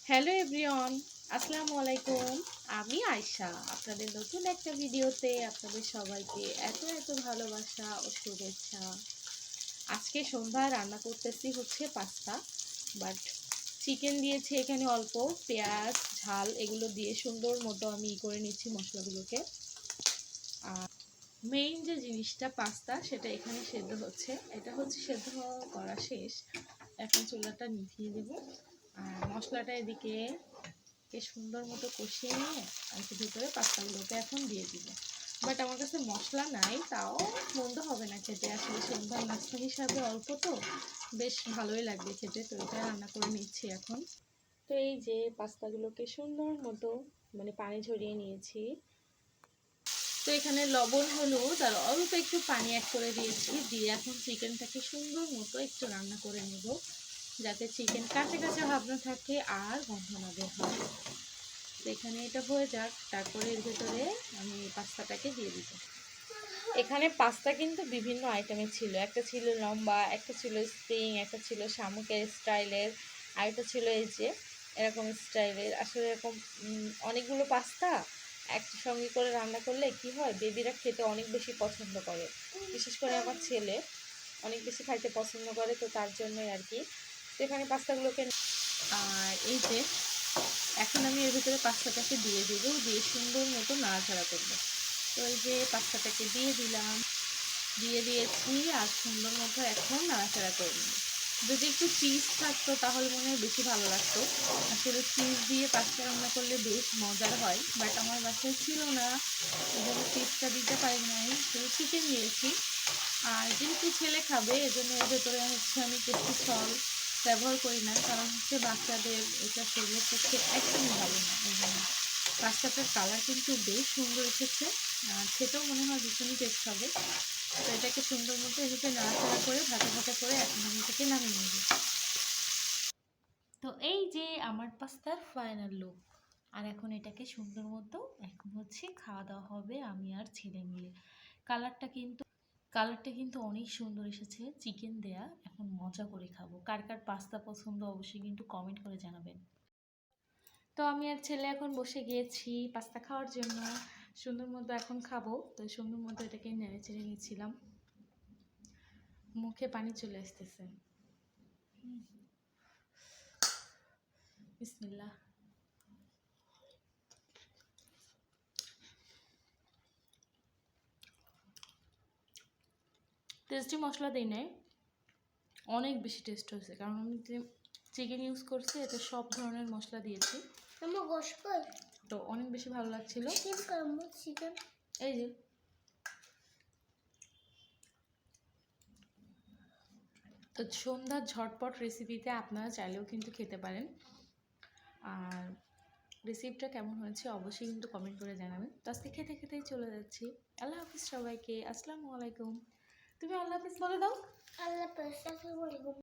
Hello everyone, আসসালামু আলাইকুম। আমি আয়শা, আপনাদের নতুন একটা ভিডিওতে আপনাদের সবাইকে এত এত ভালোবাসা ও শুভেচ্ছা। আজকে সন্ধ্যা রান্না করতেছি হচ্ছে পাস্তা, বাট চিকেন দিয়েছি এখানে অল্প, পেঁয়াজ ঝাল এগুলো দিয়ে সুন্দর মতো আমি করে নিচ্ছি মশলাগুলোকে। আর মেইন যে জিনিসটা পাস্তা, সেটা এখানে সেদ্ধ হচ্ছে। এটা হচ্ছে সেদ্ধ করা শেষ, এখন চুলাটা নিভিয়ে দেবো। আর মশলাটা এদিকে সুন্দর মতো কষিয়ে নিয়ে আমি ভিতরে পাস্তাগুলোকে এখন দিয়ে দিব। বাট আমার কাছে মশলা নাই, তাও মন্দ হবে না খেতে। আসলে সন্ধ্যার নাস্তা হিসাবে অল্প তো বেশ ভালোই লাগবে খেতে, তো এটা রান্না করে নিচ্ছি এখন। তো এই যে পাস্তাগুলোকে সুন্দর মতো পানি ঝরিয়ে নিয়েছি। তো এখানে লবণ হলুদ আর অল্প একটু পানি অ্যাড করে দিয়েছি, দিয়ে এখন চিকেনটাকে সুন্দর মতো একটু রান্না করে নেব, যাতে চিকেন কাঁচা কাঁচা ভাব না থাকে আর গন্ধ না বের হয়। এখানে এটা হয়ে যাক, তারপরে এর ভেতরে আমি পাস্তাটাকে দিয়ে দিব। এখানে পাস্তা কিন্তু বিভিন্ন আইটেমের ছিল, একটা ছিল লম্বা, একটা ছিল স্প্রিং, একটা ছিল শামুকের স্টাইলের, আর একটা ছিল এই যে এরকম স্টাইলের। আসলে এরকম অনেকগুলো পাস্তা একসঙ্গে করে রান্না করলে কি হয়, বেবিরা খেতে অনেক বেশি পছন্দ করে, বিশেষ করে আমার ছেলে অনেক বেশি খাইতে পছন্দ করে, তো তার জন্যই আর কি। তো এখানে পাস্তাগুলোকে, আর এই যে এখন আমি এর ভিতরে পাস্তাটাকে দিয়ে দেবো, দিয়ে সুন্দর মতো নাড়াচাড়া করবো। তো এই যে পাস্তাটাকে দিয়ে দিলাম, দিয়ে দিয়েছি, আর সুন্দর মতো এখন নাড়াচাড়া করে নেব। যদি একটু চিজ থাকতো তাহলে মনে হয় বেশি ভালো লাগতো। আসলে চিজ দিয়ে পাস্তা রান্না করলে বেশ মজার হয়, বাট আমার বাসায় ছিল না, এই জন্য চিজটা দিতে পারি নাই, শুধু চিকেন দিয়েছি। আর যেহেতু ছেলে খাবে, এজন্য এর ভেতরে হচ্ছে আমি কেশি সল ব্যবহার করি না, কারণ হচ্ছে বাচ্চাদের এটা শরীরের পক্ষে একদমই ভালো না। এই জন্য পাস্তাটার কালার কিন্তু বেশ সুন্দর এসেছে, আর খেতেও মনে হয় ভীষণই টেস্ট হবে। তো এটাকে সুন্দর মতো এভাবে নাড়াচাড়া করে ভাজা ভাজা করে এখন আমি এটাকে নামিয়ে নেব। তো এই যে আমার পাস্তার ফাইনাল লুক। আর এখন এটাকে সুন্দর মতো এখন হচ্ছে খাওয়া দাওয়া হবে আমি আর ছেলে মিলে। কালারটা কিন্তু অনেক সুন্দর এসেছে, চিকেন দেয়া। এখন মজা করে খাবো। কার কার পাস্তা পছন্দ অবশ্যই কিন্তু কমেন্ট করে জানাবেন। তো আমি আর ছেলে এখন বসে গিয়েছি পাস্তা খাওয়ার জন্য। সুন্দর মতো এখন খাবো, তো সুন্দর মতো এটাকে নেড়ে চেড়ে নিচ্ছিলাম, মুখে পানি চলে আসতেছে। বিসমিল্লাহ। টেস্টি মশলা দিই নাই, অনেক বেশি টেস্ট হয়েছে, কারণ আমি যে চিকেন ইউজ করছি এতে সব ধরনের মশলা দিয়েছি, তো অনেক বেশি ভালো লাগছিল। চিকেন এই যে তো সন্ধ্যার ঝটপট রেসিপিতে আপনারা চাইলেও কিন্তু খেতে পারেন। আর রেসিপিটা কেমন হয়েছে অবশ্যই কিন্তু কমেন্ট করে জানাবেন। তো আজকে খেতে খেতেই চলে যাচ্ছি। আল্লাহ হাফিজ সবাইকে, আসসালামু আলাইকুম। তুমি আল্লাহ হাফিজ বলে দাও। আল্লাহ হাফিজ।